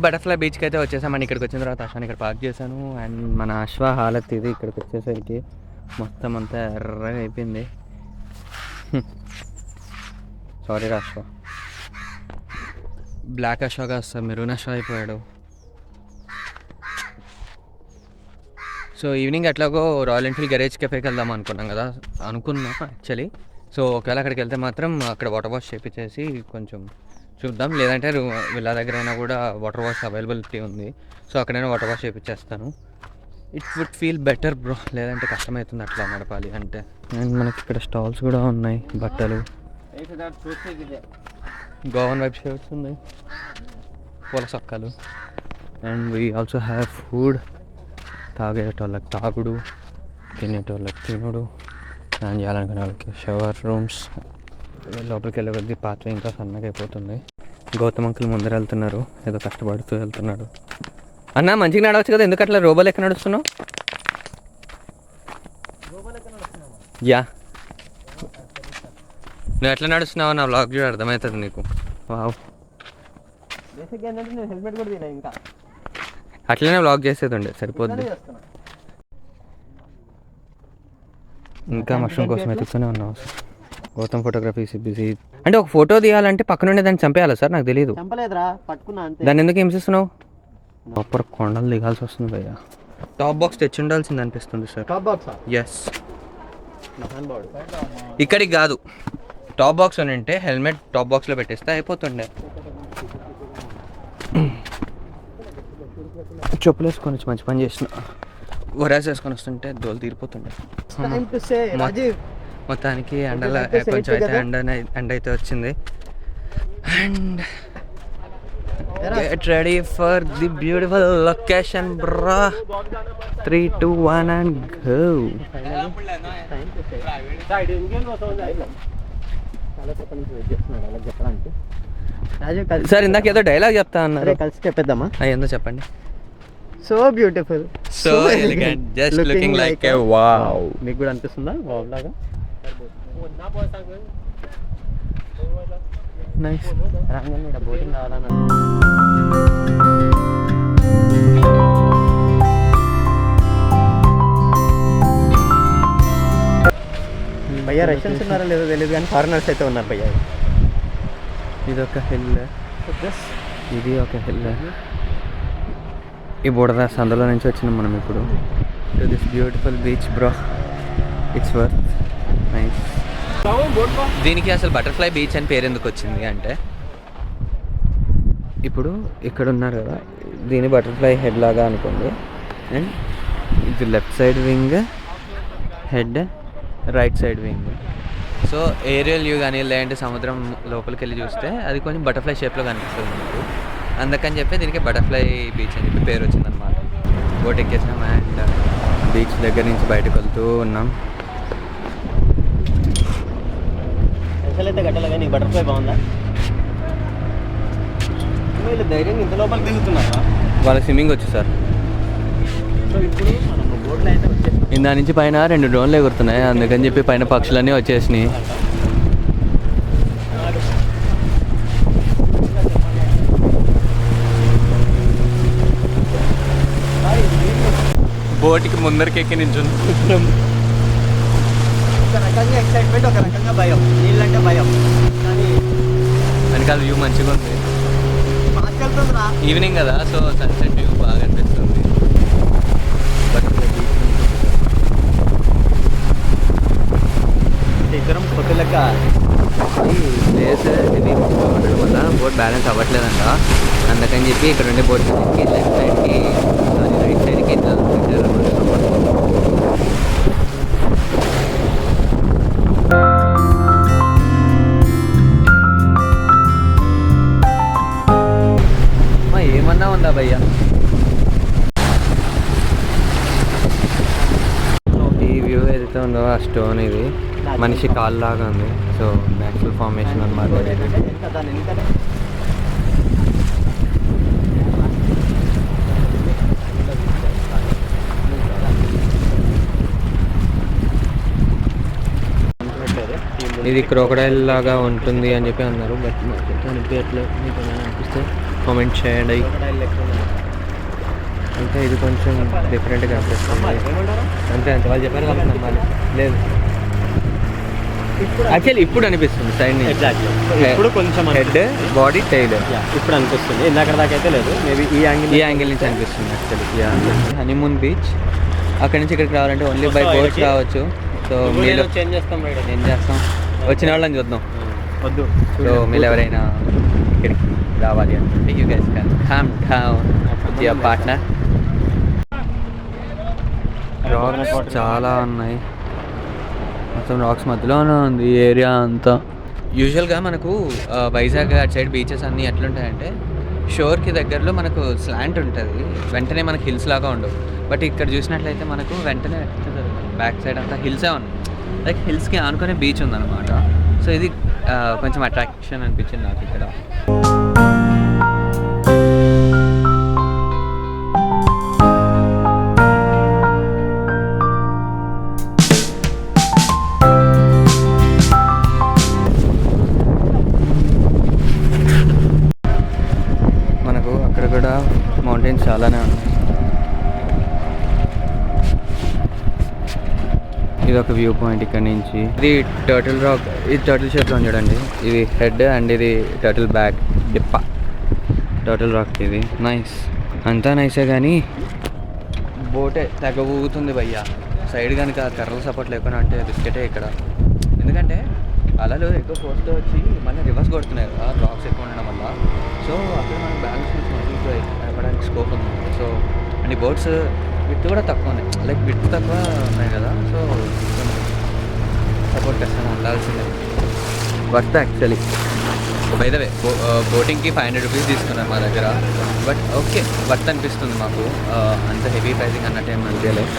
Butterfly బీచ్కి అయితే వచ్చేసామని. ఇక్కడికి వచ్చిన తర్వాత అశ్వాన్ని ఇక్కడ పార్క్ చేశాను. అండ్ మన అశ్వ హాలత్ ఇది. ఇక్కడికి వచ్చేసరికి మొత్తం అంతా ఎర్రగా అయిపోయింది. సారీ రా అశ్వ, బ్లాక్ అశ్వగా వస్తుంది, మెరూన్ అశ్వ అయిపోయాడు. సో ఈవినింగ్ ఎట్లాగో రాయల్ ఎన్ఫీల్డ్ గెరేజ్ కెఫేకి వెళ్దాం అనుకున్నాం యాక్చువల్లీ. సో ఒకవేళ అక్కడికి వెళ్తే మాత్రం అక్కడ వాటర్ వాష్ చేపించేసి కొంచెం చూద్దాం. లేదంటే విల్లా దగ్గర అయినా కూడా వాటర్ వాష్ అవైలబిలిటీ ఉంది. సో అక్కడైనా వాటర్ వాష్ చేయించేస్తాను. It would feel better bro. లేదంటే కష్టమవుతుంది అట్లా నడపాలి అంటే. అండ్ మనకి ఇక్కడ స్టాల్స్ కూడా ఉన్నాయి, బట్టలు, గోవన్ వైప్ షర్ట్స్ ఉన్నాయి, పూల సొక్కలు. And we also have food. తాగేటోళ్ళకి తాగుడు, తినేటోళ్ళకి తినుడు, స్నానం చేయాలనుకునే వాళ్ళకి షవర్ రూమ్స్. లోపలికి వెళ్ళే కొద్దీ పాత్ర ఇంకా సన్నగా అయిపోతుంది. గౌతమ్ అంకుల్ ముందర వెళ్తున్నారు, ఏదో కష్టపడుతూ వెళ్తున్నాడు. అన్న మంచిగా నడవచ్చు కదా, ఎందుకు అట్లా రోబో లెక్క నడుస్తున్నావు? యా, నువ్వు ఎట్లా నడుస్తున్నావు నా వ్లాగ్ చూడ అర్థమవుతుంది నీకు. వావ్, అట్లనే వ్లాగ్ చేసేది ఉండే సరిపోద్ది. ఇంకా మష్రూమ్ కోసం ఎత్తుకునే ఉన్నావు. Gautam photography busy. అంటే ఒక ఫోటో తీయాలంటే పక్కనుండే దాన్ని చంపేయాలా సార్? నాకు తెలియదు. దాన్ని ఎందుకు హింసిస్తున్నావు? ప్రాపర్ కొండలు దిగాల్సి వస్తుంది భయ్య. టాప్ బాక్స్ తెచ్చి ఉండాల్సింది అనిపిస్తుంది సార్. ఎస్, ఇక్కడికి కాదు, టాప్ బాక్స్ అని అంటే హెల్మెట్ టాప్ బాక్స్లో పెట్టేస్తే అయిపోతుండే. చెప్పులు వేసుకొని మంచి పని చేసిన. ఒరాస్ వేసుకొని వస్తుంటే దోలు తీరిపోతుండే. మొత్తానికి ఎండలో కొంచెం అయితే ఎండ అయితే వచ్చింది. And get ready for the beautiful location బ్రా. 3, 2, 1 అండ్ గో. సార్ ఇందాక ఏదో డైలాగ్ చెప్తా అన్నారు, కలిసి చెప్పేద్దామా? ఏందో చెప్పండి. So beautiful, so elegant, just looking like ఏ వావ్. మీకు కూడా అనిపిస్తుందా వావ్ లాగా? నైస్. రంగంలో ఇక్కడ బోటింగ్ కావాలన్నా భయ్యా. రష్యన్స్ ఉన్నారో లేదో తెలియదు కానీ ఫారినర్స్ అయితే ఉన్నారు భయ్యా. ఇది ఒక హిల్, ఇది ఒక హిల్. ఈ బుడద సందులో నుంచి వచ్చినాం మనం ఇప్పుడు. To this beautiful beach bro. It's worth. Nice. దీనికి అసలు బటర్ఫ్లై బీచ్ అని పేరు ఎందుకు వచ్చింది అంటే, ఇప్పుడు ఇక్కడ ఉన్నారు కదా, దీని బటర్ఫ్లై హెడ్ లాగా అనుకోండి. అండ్ ఇది left side wing head, right side wing. So aerial view కానీ లేదంటే సముద్రం లోపలికి వెళ్ళి చూస్తే అది కొంచెం బటర్ఫ్లై షేప్లో కనిపిస్తుంది మనకు. అందుకని చెప్పి దీనికి బటర్ఫ్లై బీచ్ అని చెప్పి పేరు వచ్చిందనమాట. బోట్ ఎక్కేసాం అండ్ బీచ్ దగ్గర నుంచి బయటకు వెళ్తూ ఉన్నాం. అయితే గట్టలుగా నీకు బటర్ఫ్లై బాగుందా? వీళ్ళు ధైర్యంగా ఇంత లోపలికి దిగుతున్నారా? వాళ్ళకి స్విమ్మింగ్ వచ్చు సార్. సో ఇప్పుడు మనం బోట్లో అయితే వచ్చేసి ఇందా నుంచి పైన 2 డ్రోన్లు ఎగురుతున్నాయి, అందుకని చెప్పి పైన పక్షులన్నీ వచ్చేసినాయి. బోట్కి ముందరికి ఎక్కి నిల్చున్నాం. ఒక రకంగా ఎక్సైట్మెంట్, ఒక రకంగా భయం. నీళ్ళంటే భయం కానీ వెనకాల వ్యూ మంచిగా ఉంది. ఈవినింగ్ కదా, సో సన్సెట్ వ్యూ బాగా అనిపిస్తుంది. ఇద్దరం కొద్ది లెక్క ఈ ప్లేస్ ఇది ఉండడం వల్ల బోట్ బ్యాలెన్స్ అవ్వట్లేదంట. అందుకని చెప్పి ఇక్కడ ఉండే బోట్ లెఫ్ట్ సైడ్కి రైట్ సైడ్కి ఏమన్నా ఉందా భయ్యా? ఈ వ్యూ ఏదైతే ఉందో ఆ స్టోన్ ఇది మనిషి కాల్ లాగా ఉంది. సో న్యాచురల్ ఫార్మేషన్ అన్నమాట. ఇది క్రోకడైల్ లాగా ఉంటుంది అని చెప్పి అన్నారు. బట్ అనిపించట్లేదు. మీకు అనిపిస్తే కామెంట్ చేయండి. అంటే ఇది కొంచెం డిఫరెంట్గా అనిపిస్తుంది. అంతే అంతే వాళ్ళు చెప్పారు కాబట్టి నమ్మాలి. లేదు యాక్చువల్లీ ఇప్పుడు అనిపిస్తుంది సైడ్ నుంచి. ఇప్పుడు కొంచెం హెడ్ బాడీ టైల్ ఇప్పుడు అనిపిస్తుంది, ఇందాక దాకా అయితే లేదు. మేబీ ఈ యాంగిల్ నుంచి అనిపిస్తుంది యాక్చువల్లీ. హనీమూన్ బీచ్ అక్కడి నుంచి ఇక్కడికి రావాలంటే ఓన్లీ బై బోట్స్ రావచ్చు. సో మీరు చేంజ్ చేస్తాం, ఏం చేస్తాం, వచ్చిన వాళ్ళని చూద్దాం. వద్దు. సో మీరు ఎవరైనా ఇక్కడికి రావాలి అంటే you guys can come down with your partner. Rocks చాలా ఉన్నాయి, మొత్తం రాక్స్ మధ్యలోనే ఉంది ఈ ఏరియా అంతా. యూజువల్గా మనకు వైజాగ్ అటు సైడ్ బీచెస్ అన్నీ ఎట్లుంటాయంటే షోర్కి దగ్గరలో మనకు స్లాంట్ ఉంటుంది, వెంటనే మనకు హిల్స్ లాగా ఉండవు. బట్ ఇక్కడ చూసినట్లయితే మనకు వెంటనే బ్యాక్ సైడ్ అంతా హిల్సే ఉన్నాయి, లైక్ హిల్స్కి ఆనుకునే బీచ్ ఉందన్నమాట. సో ఇది కొంచెం అట్రాక్షన్ అనిపించింది నాకు ఇక్కడ. మనకు అక్కడ కూడా మౌంటైన్స్ చాలానే ఉన్నాయి. ఇది ఒక వ్యూ పాయింట్ ఇక్కడ నుంచి. ఇది టర్టిల్ రాక్, ఇది టర్టిల్ షేప్లో చూడండి. ఇది హెడ్ అండ్ ఇది టర్టిల్ బ్యాక్ డిప్ప. టర్టిల్ రాక్ ఇది నైస్, అంతా నైసే కానీ బోటే తెగ ఊగుతుంది భయ్యా. సైడ్ కనుక కర్రల సపోర్ట్ లేకుండా అంటే బిస్కెటే ఇక్కడ. ఎందుకంటే అలలు ఎక్కువ ఫోర్స్తో వచ్చి మళ్ళీ రివర్స్ కొడుతున్నాయి కదా రాక్స్ ఎక్కువ ఉండడం వల్ల. సో అక్కడ మనకి బ్యాలెన్స్ మంచిగా నడపడానికి స్కోప్ ఉంది. సో అండ్ బోట్స్ విత్ కూడా తక్కువ ఉన్నాయి, లైక్ విత్ తక్కువ ఉన్నాయి కదా. సో సపోర్ట్ కష్టంగా ఉండాల్సిందే. Worth actually. By the way బోటింగ్కి 500 రూపీస్ తీసుకున్నారు మా దగ్గర. బట్ ఓకే వర్త్ అనిపిస్తుంది మాకు, అంత హెవీ ప్రైజింగ్ అన్నట్టు ఏం అనిపించలేదు.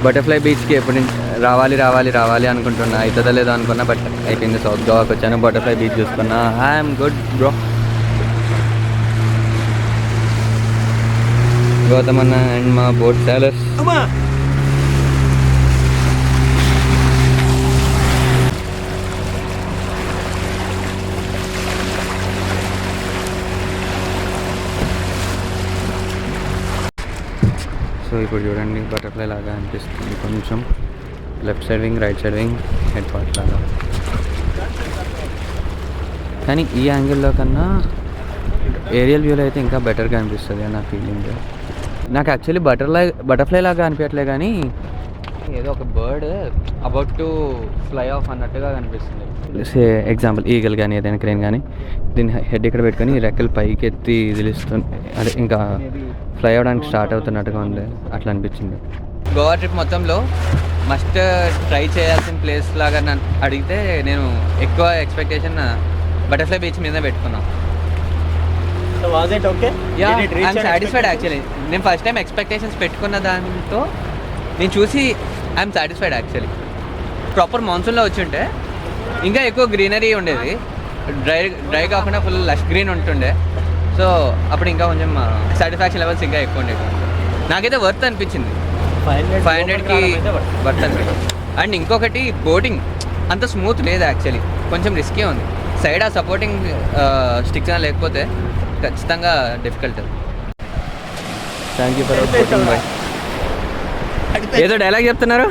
బటర్ఫ్లై బీచ్కి ఎప్పుడు రావాలి రావాలి రావాలి అనుకుంటున్నా, అవుతుందో లేదో అనుకున్నా. బట్ అయిపోయింది. సౌత్ గోవాకి వచ్చాను, బటర్ఫ్లై బీచ్ చూసుకున్నా. I'm good bro. గౌతమ్ అన్న అండ్ మా బోట్ సేలర్స్. సో ఇప్పుడు చూడండి బటర్ఫ్లై లాగా అనిపిస్తుంది కొంచెం. Left side wing, right side wing, head part లాగా. కానీ ఈ యాంగిల్లో కన్నా ఏరియల్ వ్యూలో అయితే ఇంకా బెటర్గా అనిపిస్తుంది అని నా ఫీలింగ్. నాకు యాక్చువల్లీ బటర్ఫ్లై లాగా అనిపించట్లే కానీ ఏదో ఒక bird about to fly of అన్నట్టుగా కనిపిస్తుంది. ఎగ్జాంపుల్ ఈగల్ కానీ ఏదైనా క్రేన్ కానీ దీన్ని హెడ్ ఇక్కడ పెట్టుకొని రెక్కలు పైకి ఎత్తి వదిలిస్తుంది, అదే ఇంకా ఫ్లై అవ్వడానికి స్టార్ట్ అవుతున్నట్టుగా ఉంది, అట్లా అనిపించింది. గోవా ట్రిప్ మొత్తంలో మస్ట్ ట్రై చేయాల్సిన ప్లేస్ లాగా నన్ను అడిగితే నేను ఎక్కువ ఎక్స్పెక్టేషన్ బటర్ఫ్లై బీచ్ మీద పెట్టుకున్నాను. I'm satisfied actually. నేను ఫస్ట్ టైం ఎక్స్పెక్టేషన్స్ పెట్టుకున్న దాంతో నేను చూసి ఐఎమ్ సాటిస్ఫైడ్ యాక్చువల్లీ. ప్రాపర్ మాన్సూన్లో వచ్చి ఉంటే ఇంకా ఎక్కువ గ్రీనరీ ఉండేది, డ్రై కాకుండా ఫుల్ లష్ గ్రీన్ ఉంటుండే. సో అప్పుడు ఇంకా కొంచెం సాటిస్ఫాక్షన్ లెవెల్స్ ఇంకా ఎక్కువ ఉండేవి. నాకైతే వర్త్ అనిపించింది, 500కి వర్త్ అనిపించింది. అండ్ ఇంకొకటి బోటింగ్ అంత స్మూత్ లేదు యాక్చువల్లీ, కొంచెం రిస్కీ ఉంది. సైడ్ ఆ సపోర్టింగ్ స్టిక్స్ లేకపోతే ఖచ్చితంగా difficult. Thank you for boating boy. ఏదో డైలాగ్ చెప్తున్నారు,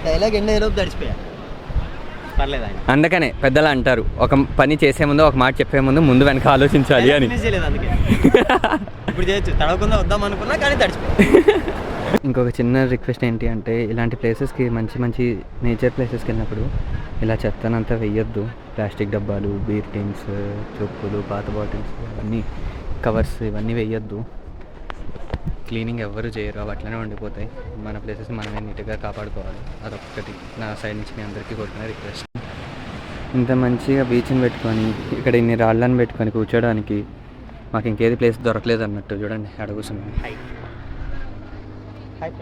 డైలాగ్ ఎండ్ తడిచిపోయా. పర్లేదు, అందుకనే పెద్దలు అంటారు ఒక పని చేసే ముందు ఒక మాట చెప్పే ముందు వెనక ఆలోచించాలి అని. ఇప్పుడు చేయొచ్చు, తడవకుండా వద్దాం అనుకున్నా కానీ తడిచిపోయా. ఇంకొక చిన్న రిక్వెస్ట్ ఏంటి అంటే ఇలాంటి ప్లేసెస్కి మంచి మంచి నేచర్ ప్లేసెస్కి వెళ్ళినప్పుడు ఇలా చెత్తనంతా వెయ్యొద్దు. ప్లాస్టిక్ డబ్బాలు, బీర్ టిన్స్, చెప్పులు, పాత బాటిల్స్, అవన్నీ కవర్స్ ఇవన్నీ వెయ్యొద్దు. క్లీనింగ్ ఎవ్వరు చేయరు, అవి అట్లనే ఉండిపోతాయి. మన ప్లేసెస్ని మనమే నీట్గా కాపాడుకోవాలి. అదొక్కటి నా సైడ్ నుంచి మీ అందరికీ కోరుకునే రిక్వెస్ట్. ఇంత మంచిగా బీచ్ని పెట్టుకొని ఇక్కడ ఇన్ని రాళ్ళని పెట్టుకొని కూర్చోడానికి మాకు ఇంకేది ప్లేస్ దొరకలేదు అన్నట్టు. చూడండి అక్కడ కూర్చున్నాం,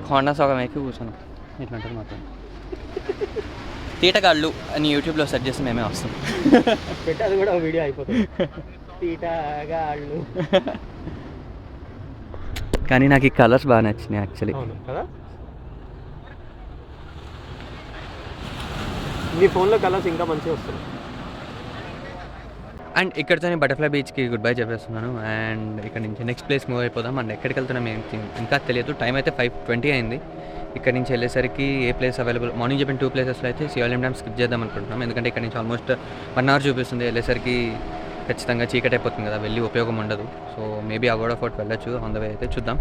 హోండా సగం ఎక్కి కూర్చున్నాం. ఇట్లా ఉంటుంది మాత్రం. తీటగాళ్ళు అని యూట్యూబ్లో సెర్చ్ చేస్తే మేమే వస్తాం. పెట్టాలి కూడా వీడియో అయిపోతుంది. తీటగాళ్ళు. కానీ నాకు ఈ కలర్స్ బాగా నచ్చినాయి యాక్చువల్లీ. నీ ఫోన్లో కలర్స్ ఇంకా మంచిగా వస్తుంది. అండ్ ఇక్కడితో నేను బటర్ఫ్లై బీచ్కి గుడ్ బై చెప్పేస్తున్నాను. అండ్ ఇక్కడ నుంచి నెక్స్ట్ ప్లేస్ మూవ్ అయిపోదాం. అండ్ ఎక్కడికి వెళ్తున్నాం ఇంకా తెలియదు. టైం అయితే 5:20 అయింది. ఇక్కడ నుంచి వెళ్ళేసరికి ఏ ప్లేస్ అవైలబుల్, మార్నింగ్ చెప్పిన 2 ప్లేసెస్లో అయితే సియాలియం డ్యామ్ స్కిప్ చేద్దాం అనుకుంటున్నాం. ఎందుకంటే ఇక్కడ నుంచి ఆల్మోస్ట్ 1 అవర్ చూపిస్తుంది. వెళ్ళేసరికి ఖచ్చితంగా చీకటి అయిపోతుంది కదా, వెళ్ళి ఉపయోగం ఉండదు. సో మేబీ అగోడా ఫోర్ట్ వెళ్ళొచ్చు ఆన్ ద వే అయితే. చూద్దాం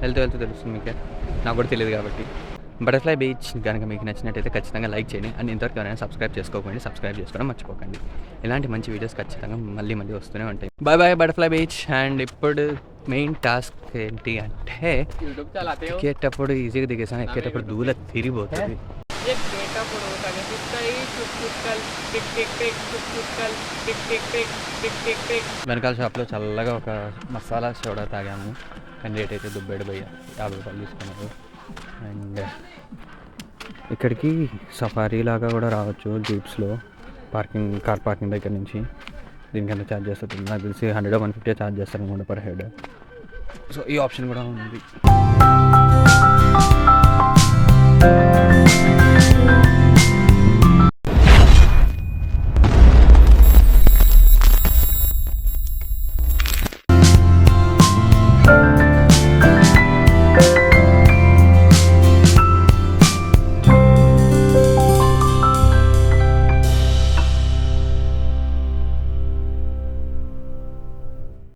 వెళ్తూ తెలుస్తుంది మీకే, నాకు కూడా తెలియదు కాబట్టి. బటర్ఫ్లై బీచ్ కనుక మీకు నచ్చినట్టయితే ఖచ్చితంగా లైక్ చేయండి. అండ్ ఇంతవరకు ఎవరైనా సబ్స్క్రైబ్ చేసుకోకండి, సబ్స్క్రైబ్ చేసుకోవడం మర్చిపోకండి. ఇలాంటి మంచి వీడియోస్ ఖచ్చితంగా మళ్ళీ వస్తూనే ఉంటాయి. Bye Butterfly Beach. అండ్ ఇప్పుడు మెయిన్ టాస్క్ ఏంటి అంటే ఎక్కేటప్పుడు ఈజీగా దిగేసాం, ఎక్కేటప్పుడు దూల తిరిగిపోతుంది. వెనకాల షాప్లో చల్లగా ఒక మసాలా సోడా తాగాము. కానీ రేట్ అయితే దుబ్బేడు భయ్య 50 రూపాయలు తీసుకున్నారు. అండ్ ఇక్కడికి సఫారీ లాగా కూడా రావచ్చు జీప్స్లో, కార్ పార్కింగ్ దగ్గర నుంచి. దీనికన్నా ఛార్జ్ చేస్తారు, నాకు తెలిసి 100 or 150 ఛార్జ్ చేస్తారు అనుకుంటా పర్ హెడ్. సో ఈ ఆప్షన్ కూడా ఉంది.